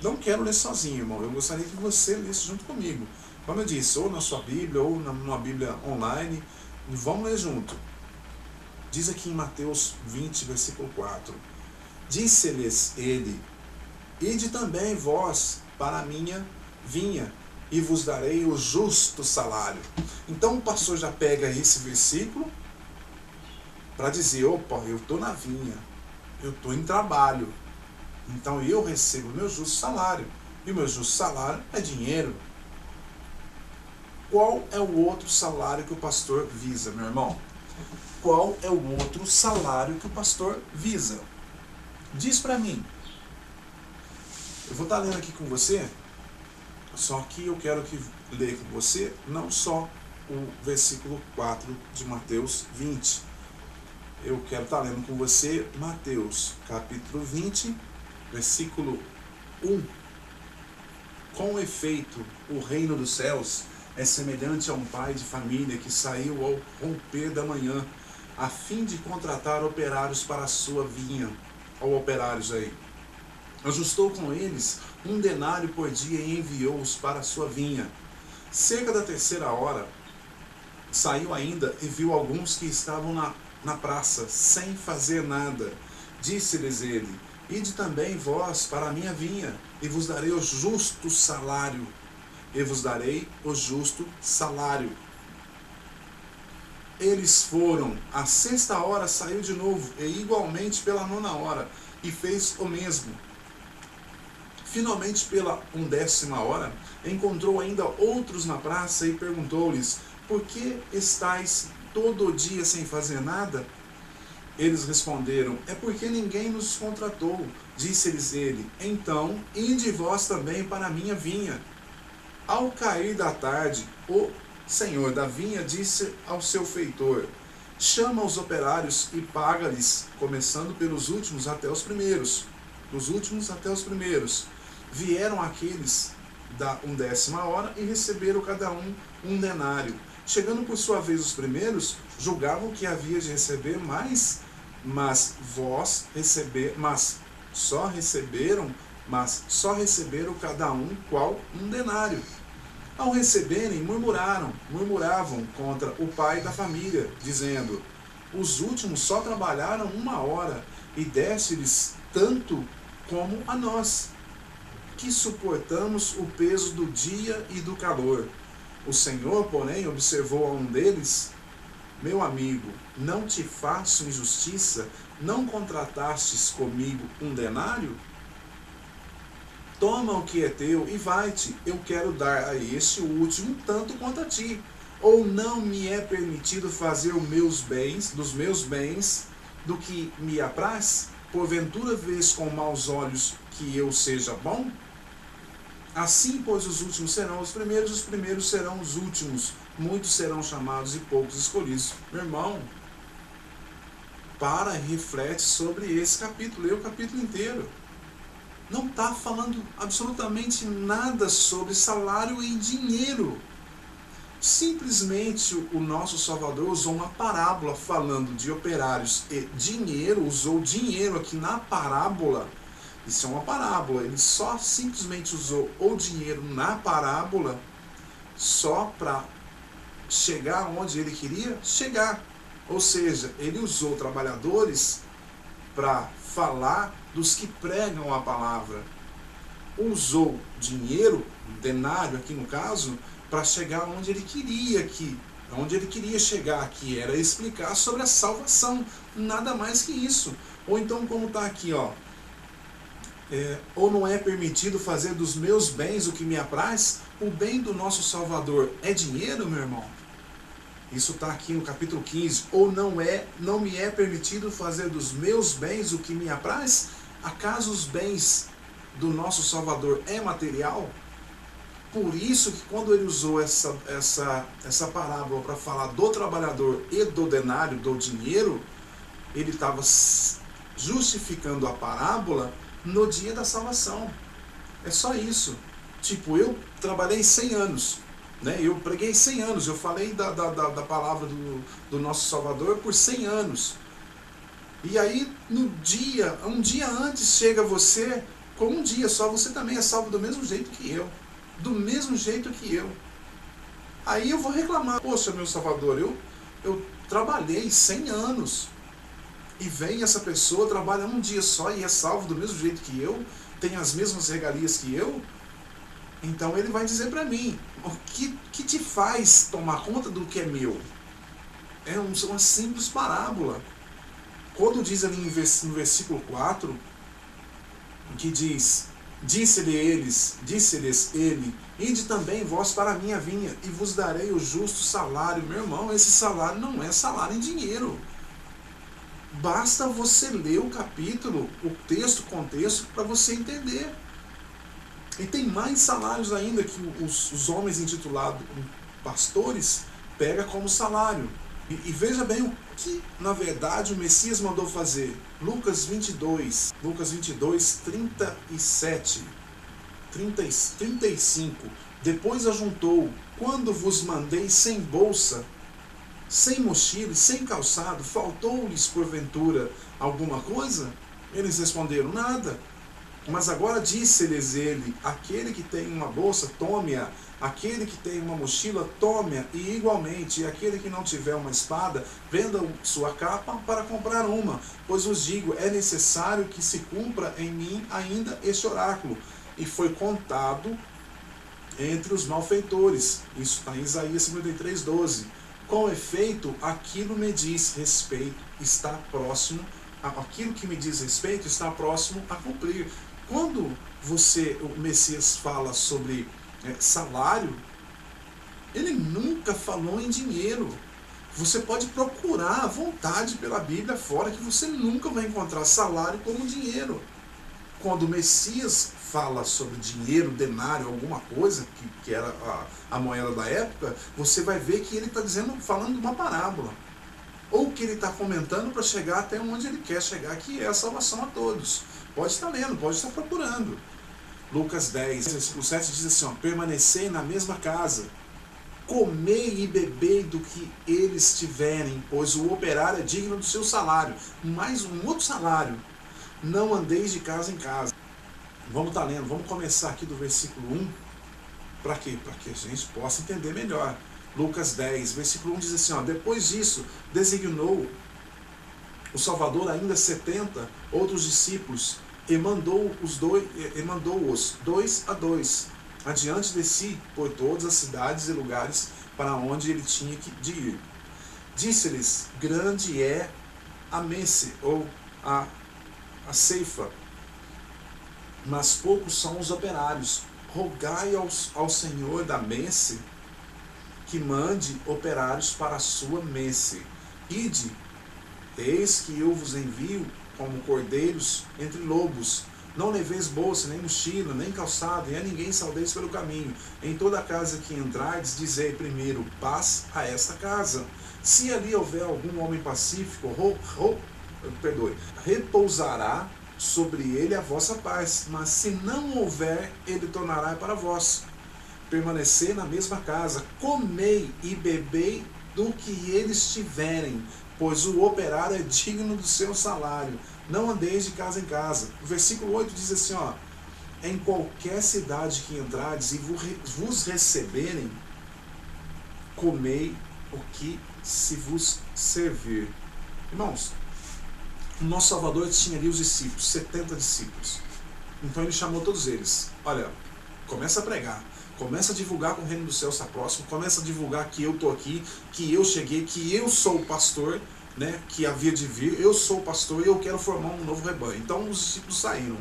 Não quero ler sozinho, irmão. Eu gostaria que você lesse junto comigo. Como eu disse, ou na sua Bíblia, ou numa Bíblia online. Vamos ler junto. Diz aqui em Mateus 20, versículo 4. Disse-lhes ele: ide também vós para a minha vinha, e vos darei o justo salário. Então o pastor já pega esse versículo para dizer: opa, eu estou na vinha, eu estou em trabalho, então eu recebo o meu justo salário. E o meu justo salário é dinheiro. Qual é o outro salário que o pastor visa, meu irmão? Qual é o outro salário que o pastor visa? Diz para mim. Eu vou estar lendo aqui com você, só que eu quero ler com você não só o versículo 4 de Mateus 20. Eu quero estar lendo com você Mateus capítulo 20, versículo 1. Com efeito, o reino dos céus é semelhante a um pai de família que saiu ao romper da manhã, a fim de contratar operários para a sua vinha. Ou operários aí. Ajustou com eles 1 denário por dia e enviou-os para a sua vinha. Cerca da 3ª hora, saiu ainda e viu alguns que estavam na praça, sem fazer nada. Disse-lhes ele: ide também vós para a minha vinha, e vos darei o justo salário. E vos darei o justo salário. Eles foram. À 6ª hora saiu de novo, e igualmente pela 9ª hora, e fez o mesmo. Finalmente, pela 10ª hora, encontrou ainda outros na praça e perguntou-lhes: por que estáis todo o dia sem fazer nada? Eles responderam: é porque ninguém nos contratou. Disse-lhes ele: então, ide vós também para a minha vinha. Ao cair da tarde, o senhor da vinha disse ao seu feitor: chama os operários e paga-lhes, começando pelos últimos até os primeiros. Dos últimos até os primeiros. Vieram aqueles da 10ª hora e receberam cada um 1 denário. Chegando por sua vez os primeiros, julgavam que havia de receber mais, mas só receberam cada um qual 1 denário. Ao receberem, murmuravam contra o pai da família, dizendo: os últimos só trabalharam 1 hora, e deste-lhes tanto como a nós, que suportamos o peso do dia e do calor. O Senhor, porém, observou a um deles: meu amigo, não te faço injustiça? Não contratastes comigo 1 denário? Toma o que é teu e vai-te. Eu quero dar a este o último tanto quanto a ti. Ou não me é permitido fazer dos meus bens do que me apraz? Porventura vês com maus olhos que eu seja bom? Assim, pois, os últimos serão os primeiros serão os últimos. Muitos serão chamados e poucos escolhidos. Meu irmão, para e reflete sobre esse capítulo. Lê o capítulo inteiro. Não está falando absolutamente nada sobre salário e dinheiro. Simplesmente o nosso Salvador usou uma parábola falando de operários e dinheiro, usou dinheiro aqui na parábola. Isso é uma parábola, ele só simplesmente usou o dinheiro na parábola só para chegar onde ele queria chegar. Ou seja, ele usou trabalhadores para falar dos que pregam a palavra. Usou dinheiro, denário aqui no caso, para chegar onde ele queria chegar, que era explicar sobre a salvação, nada mais que isso. Ou então, como está aqui, ou não é permitido fazer dos meus bens o que me apraz? O bem do nosso Salvador é dinheiro, meu irmão? Isso está aqui no capítulo 15. Ou não me é permitido fazer dos meus bens o que me apraz? Acaso os bens do nosso Salvador é material? Por isso que quando ele usou essa parábola para falar do trabalhador e do denário, do dinheiro, ele estava justificando a parábola no dia da salvação. É só isso. Tipo, eu trabalhei 100 anos, né? Eu preguei 100 anos, eu falei da palavra do nosso Salvador por 100 anos. E aí, um dia antes chega você com um dia só você também é salvo do mesmo jeito que eu. Do mesmo jeito que eu. Aí eu vou reclamar, poxa, meu Salvador, eu trabalhei 100 anos. E vem essa pessoa, trabalha um dia só e é salvo do mesmo jeito que eu, tem as mesmas regalias que eu. Então ele vai dizer para mim, o que te faz tomar conta do que é meu? É uma simples parábola. Quando diz ali no versículo 4, que diz, disse-lhes ele, ide também vós para a minha vinha, e vos darei o justo salário. Meu irmão, esse salário não é salário em dinheiro. Basta você ler o capítulo, o texto, o contexto, para você entender. E tem mais salários ainda que os homens intitulados pastores pegam como salário. E veja bem o que, na verdade, o Messias mandou fazer. Lucas 22, 37, 35. Depois ajuntou, quando vos mandei sem bolsa, sem mochila, sem calçado, faltou-lhes porventura alguma coisa? Eles responderam, nada. Mas agora disse-lhes ele, aquele que tem uma bolsa, tome-a, aquele que tem uma mochila, tome-a, e igualmente, aquele que não tiver uma espada, venda sua capa para comprar uma, pois vos digo, é necessário que se cumpra em mim ainda este oráculo. E foi contado entre os malfeitores. Isso está em Isaías 53, 12. Com efeito, aquilo me diz respeito está próximo, aquilo que me diz respeito está próximo a cumprir. Quando o Messias fala sobre salário, ele nunca falou em dinheiro. Você pode procurar à vontade pela Bíblia fora que você nunca vai encontrar salário como dinheiro. Quando o Messias fala sobre dinheiro, denário, alguma coisa, que era a moeda da época, você vai ver que ele está falando de uma parábola. Ou que ele está comentando para chegar até onde ele quer chegar, que é a salvação a todos. Pode estar lendo, pode estar procurando. Lucas 10, versículo 7 diz assim, permanecei na mesma casa, comei e bebei do que eles tiverem, pois o operário é digno do seu salário. Mais um outro salário. Não andeis de casa em casa. Vamos estar lendo, vamos começar aqui do versículo 1. Para quê? Para que a gente possa entender melhor. Lucas 10, versículo 1 diz assim, depois disso, designou o Salvador ainda 70 outros discípulos e mandou-os dois a dois adiante de si por todas as cidades e lugares para onde ele tinha de ir. Disse-lhes, grande é a messe, ou a ceifa, mas poucos são os operários. Rogai ao Senhor da messe que mande operários para a sua messe. Ide, eis que eu vos envio como cordeiros entre lobos. Não leveis bolsa, nem mochila, nem calçado, e a ninguém saudeis pelo caminho. Em toda casa que entrardes, dizei primeiro, paz a esta casa. Se ali houver algum homem pacífico, repousará sobre ele a vossa paz, mas se não houver, ele tornará para vós. Permanecer na mesma casa, comei e bebei do que eles tiverem, pois o operário é digno do seu salário. Não andeis de casa em casa. O versículo 8 diz assim, em qualquer cidade que entrardes e vos receberem, comei o que se vos servir. Irmãos, o nosso Salvador tinha ali os discípulos, 70 discípulos. Então ele chamou todos eles. Olha, começa a pregar, começa a divulgar que o reino do céu está próximo, começa a divulgar que eu estou aqui, que eu cheguei, que eu sou o pastor, né, que havia de vir, eu sou o pastor e eu quero formar um novo rebanho. Então os discípulos saíram.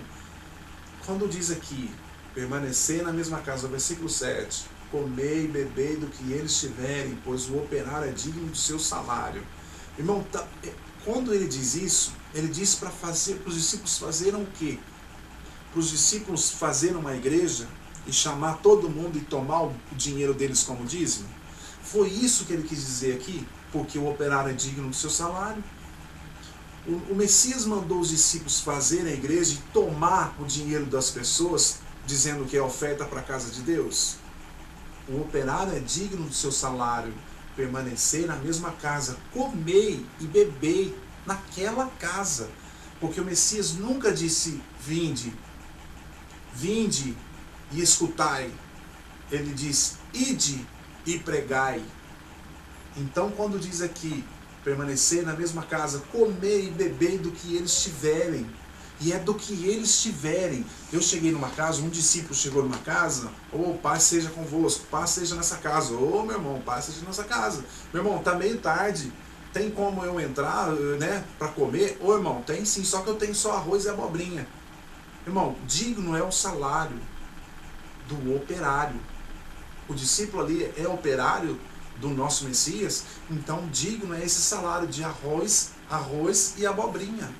Quando diz aqui, permanecer na mesma casa, o versículo 7, comei e bebei do que eles tiverem, pois o operário é digno do seu salário. Irmão, quando ele diz isso, ele diz para os discípulos fazerem o quê? Para os discípulos fazerem uma igreja e chamar todo mundo e tomar o dinheiro deles como dízimo? Foi isso que ele quis dizer aqui? Porque o operário é digno do seu salário? O Messias mandou os discípulos fazerem a igreja e tomar o dinheiro das pessoas, dizendo que é oferta para a casa de Deus? O operário é digno do seu salário. Permanecer na mesma casa, comei e bebei naquela casa. Porque o Messias nunca disse, vinde Vinde e escutai. Ele diz, ide e pregai. Então, quando diz aqui, permanecer na mesma casa, comer e beber do que eles tiverem, e é do que eles tiverem. Eu cheguei numa casa, um discípulo chegou numa casa, paz seja convosco, paz seja nessa casa, meu irmão, paz seja nessa casa. Meu irmão, tá meio tarde, tem como eu entrar, né, para comer? Irmão, tem sim, só que eu tenho só arroz e abobrinha. Irmão, digno é o salário do operário. O discípulo ali é operário do nosso Messias, então digno é esse salário de arroz e abobrinha.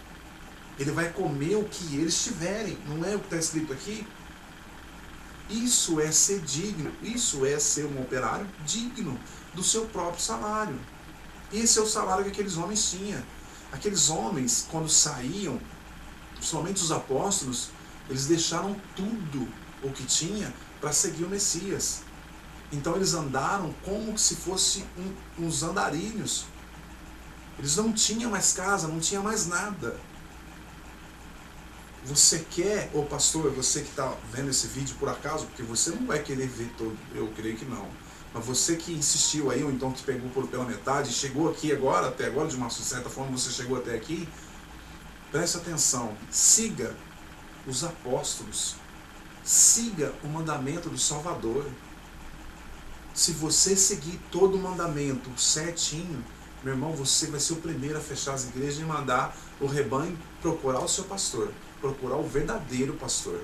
Ele vai comer o que eles tiverem, não é o que está escrito aqui? Isso é ser digno, isso é ser um operário digno do seu próprio salário. Esse é o salário que aqueles homens tinham. Aqueles homens, quando saíam, principalmente os apóstolos, eles deixaram tudo o que tinha para seguir o Messias. Então eles andaram como se fossem uns andarilhos. Eles não tinham mais casa, não tinha mais nada. Você quer, pastor, você que está vendo esse vídeo por acaso, porque você não vai querer ver todo, eu creio que não. Mas você que insistiu aí, ou então que pegou pela metade, chegou aqui agora, até agora, de uma certa forma você chegou até aqui, preste atenção, siga os apóstolos, siga o mandamento do Salvador. Se você seguir todo o mandamento certinho, meu irmão, você vai ser o primeiro a fechar as igrejas e mandar o rebanho procurar o seu pastor, procurar o verdadeiro pastor,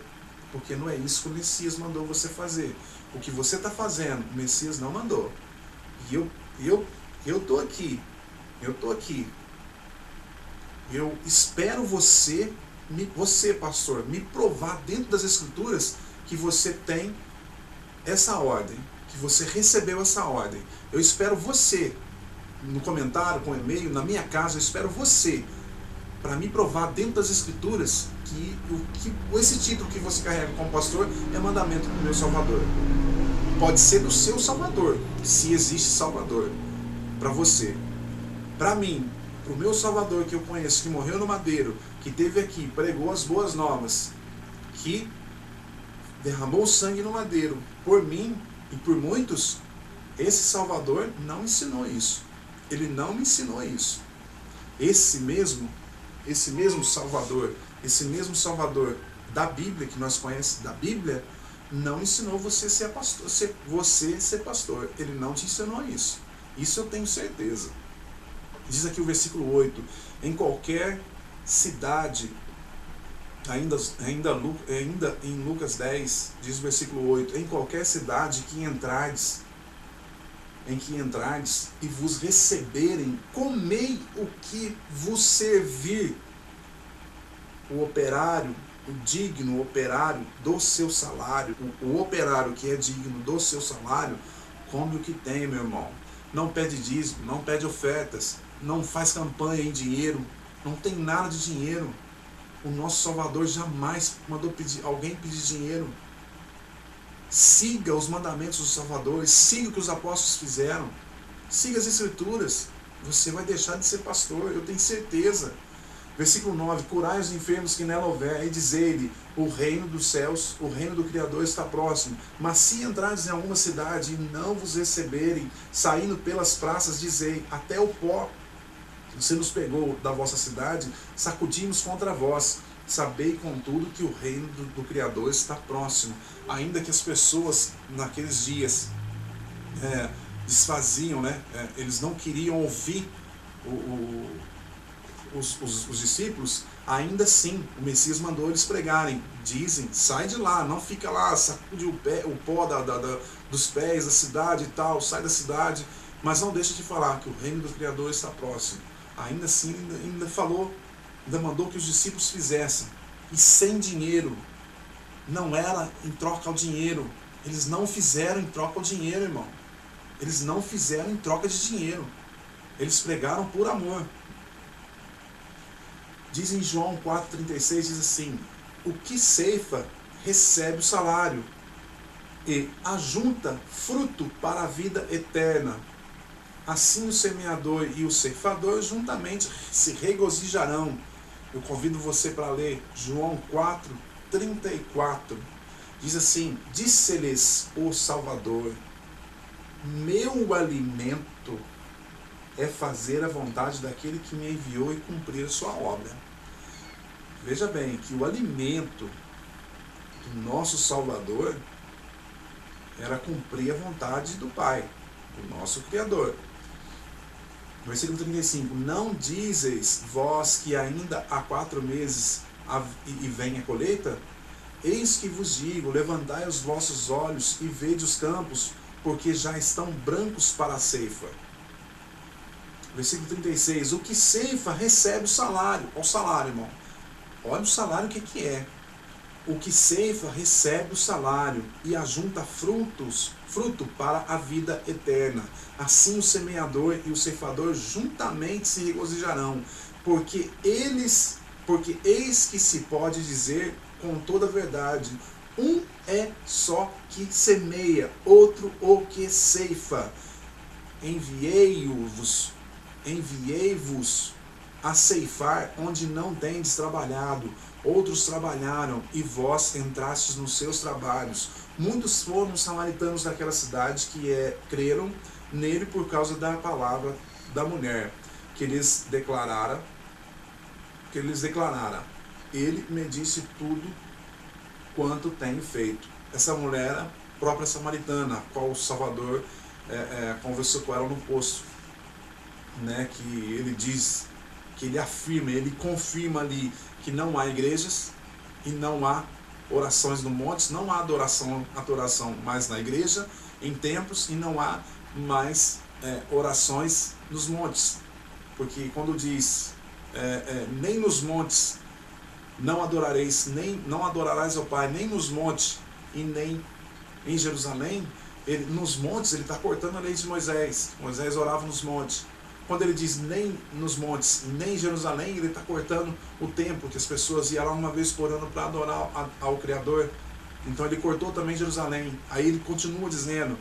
porque não é isso que o Messias mandou você fazer. O que você está fazendo, o Messias não mandou. E eu tô aqui, eu espero você, pastor, me provar dentro das Escrituras que você tem essa ordem, que você recebeu essa ordem. Eu espero você, no comentário, com e-mail, na minha casa, eu espero você, para me provar dentro das Escrituras que esse título que você carrega como pastor é mandamento do meu Salvador. Pode ser do seu Salvador, se existe Salvador, para você. Para mim, para o meu Salvador que eu conheço, que morreu no madeiro, que esteve aqui, pregou as boas novas, que derramou sangue no madeiro, por mim e por muitos, esse Salvador não ensinou isso. Ele não me ensinou isso. Esse mesmo Salvador, esse mesmo Salvador da Bíblia, que nós conhecemos da Bíblia, não ensinou você ser pastor, você ser pastor. Ele não te ensinou isso. Isso eu tenho certeza. Diz aqui o versículo 8, em qualquer cidade, ainda em Lucas 10, diz o versículo 8, em qualquer cidade em que entrardes e vos receberem, comei o que vos servir. O operário, o digno operário do seu salário, o operário que é digno do seu salário, come o que tem, meu irmão. Não pede dízimo, não pede ofertas, não faz campanha em dinheiro, não tem nada de dinheiro. O nosso Salvador jamais mandou alguém pedir dinheiro. Siga os mandamentos do Salvador, siga o que os apóstolos fizeram, siga as Escrituras. Você vai deixar de ser pastor, eu tenho certeza. Versículo 9, curai os enfermos que nela houver, e dizei-lhe, o reino dos céus, o reino do Criador está próximo. Mas se entrardes em alguma cidade e não vos receberem, saindo pelas praças, dizei, até o pó que você nos pegou da vossa cidade, sacudimos contra vós. Sabei, contudo, que o reino do Criador está próximo. Ainda que as pessoas, naqueles dias, desfaziam, eles não queriam ouvir os discípulos, ainda assim, o Messias mandou eles pregarem. Dizem, sai de lá, não fica lá, sacude o pó dos pés da cidade e tal, sai da cidade, mas não deixa de falar que o reino do Criador está próximo. Ainda assim, ainda mandou que os discípulos fizessem, e sem dinheiro. Não era em troca ao dinheiro. Eles não fizeram em troca ao dinheiro, irmão. Eles não fizeram em troca de dinheiro. Eles pregaram por amor. Diz em João 4,36, diz assim, o que ceifa recebe o salário e ajunta fruto para a vida eterna. Assim o semeador e o ceifador juntamente se regozijarão. Eu convido você para ler João 4,34. Diz assim: disse-lhes o Salvador, meu alimento é fazer a vontade daquele que me enviou e cumprir a sua obra. Veja bem que o alimento do nosso Salvador era cumprir a vontade do Pai, do nosso Criador. Versículo 35: não dizeis vós que ainda há 4 meses e vem a colheita? Eis que vos digo, levantai os vossos olhos e vede os campos, porque já estão brancos para a ceifa. Versículo 36: o que ceifa recebe o salário. Olha o salário, irmão. Olha o salário, o que é. O que ceifa recebe o salário e ajunta fruto para a vida eterna. Assim o semeador e o ceifador juntamente se regozijarão, porque eis que se pode dizer com toda a verdade, um é só que semeia, outro o que ceifa. Enviei-vos a ceifar onde não tendes trabalhado. Outros trabalharam, e vós entrastes nos seus trabalhos. Muitos foram os samaritanos daquela cidade que creram nele por causa da palavra da mulher, que lhes declarara. Ele me disse tudo quanto tenho feito. Essa mulher era a própria samaritana, a qual o Salvador conversou com ela no poço, né, que ele diz, que ele afirma, ele confirma ali que não há igrejas e não há orações no monte, não há adoração mais na igreja, em templos, e não há mais orações nos montes, porque quando diz nem nos montes não adorarás ao Pai, nem nos montes e nem em Jerusalém, nos montes ele está cortando a lei de Moisés. Moisés orava nos montes. Quando ele diz nem nos montes, nem em Jerusalém, ele está cortando o templo, que as pessoas iam lá uma vez por ano para adorar ao Criador. Então ele cortou também Jerusalém. Aí ele continua dizendo,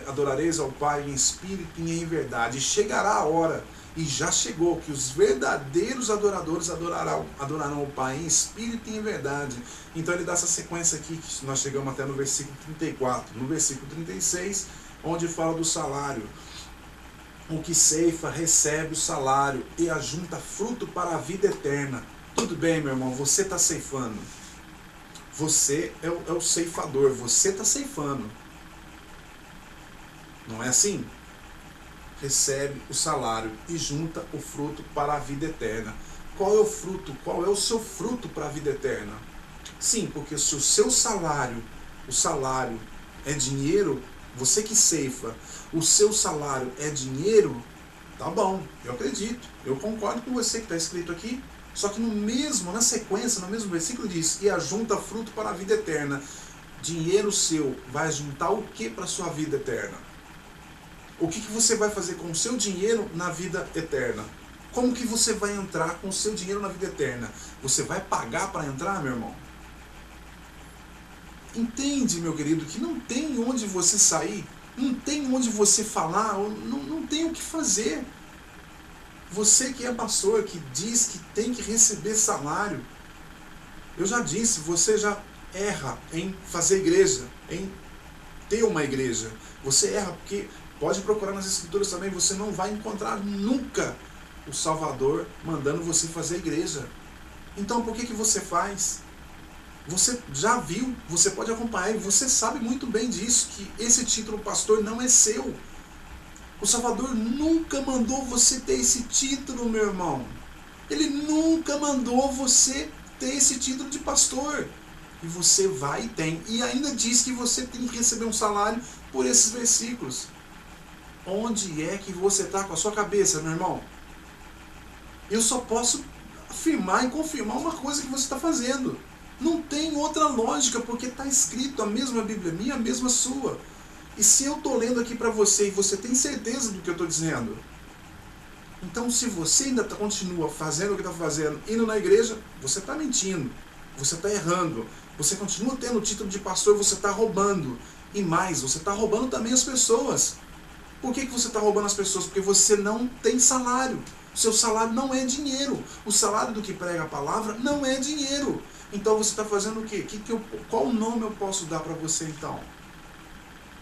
adorareis ao Pai em espírito e em verdade. E chegará a hora, e já chegou, que os verdadeiros adoradores adorarão ao Pai em espírito e em verdade. Então ele dá essa sequência aqui, que nós chegamos até no versículo 34. No versículo 36, onde fala do salário. O que ceifa recebe o salário e ajunta fruto para a vida eterna. Tudo bem, meu irmão, você está ceifando. Você é o ceifador, você está ceifando. Não é assim? Recebe o salário e junta o fruto para a vida eterna. Qual é o fruto? Qual é o seu fruto para a vida eterna? Sim, porque se o seu salário, o salário é dinheiro, você que ceifa, o seu salário é dinheiro, tá bom, eu acredito, eu concordo com você que está escrito aqui, só que na sequência, no mesmo versículo diz, e ajunta fruto para a vida eterna. Dinheiro seu vai juntar o que para a sua vida eterna? O que você vai fazer com o seu dinheiro na vida eterna? Como que você vai entrar com o seu dinheiro na vida eterna? Você vai pagar para entrar, meu irmão? Entende, meu querido, que não tem onde você sair, não tem onde você falar, não tem o que fazer. Você que é pastor, que diz que tem que receber salário, eu já disse, você já erra em fazer igreja, em ter uma igreja. Você erra porque, pode procurar nas escrituras também, você não vai encontrar nunca o Salvador mandando você fazer igreja. Então por que você faz? Você já viu, você pode acompanhar, você sabe muito bem disso, que esse título pastor não é seu. O Salvador nunca mandou você ter esse título, meu irmão. Ele nunca mandou você ter esse título de pastor. E você vai e tem. E ainda diz que você tem que receber um salário por esses versículos. Onde é que você está com a sua cabeça, meu irmão? Eu só posso afirmar e confirmar uma coisa que você está fazendo. Não tem outra lógica, porque está escrito a mesma Bíblia minha, a mesma sua. E se eu estou lendo aqui para você e você tem certeza do que eu estou dizendo, então se você ainda continua fazendo o que está fazendo, indo na igreja, você está mentindo, você está errando, você continua tendo o título de pastor, você está roubando. E mais, você está roubando também as pessoas. Por que você está roubando as pessoas? Porque você não tem salário. O seu salário não é dinheiro. O salário do que prega a palavra não é dinheiro. Então você está fazendo o quê? Qual nome eu posso dar para você então?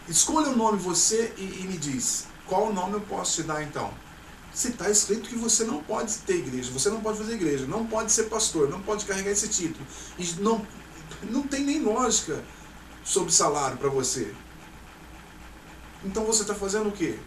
Escolha um nome você e me diz. Qual nome eu posso te dar então? Se está escrito que você não pode ter igreja, você não pode fazer igreja, não pode ser pastor, não pode carregar esse título. E não tem nem lógica sobre salário para você. Então você está fazendo o quê?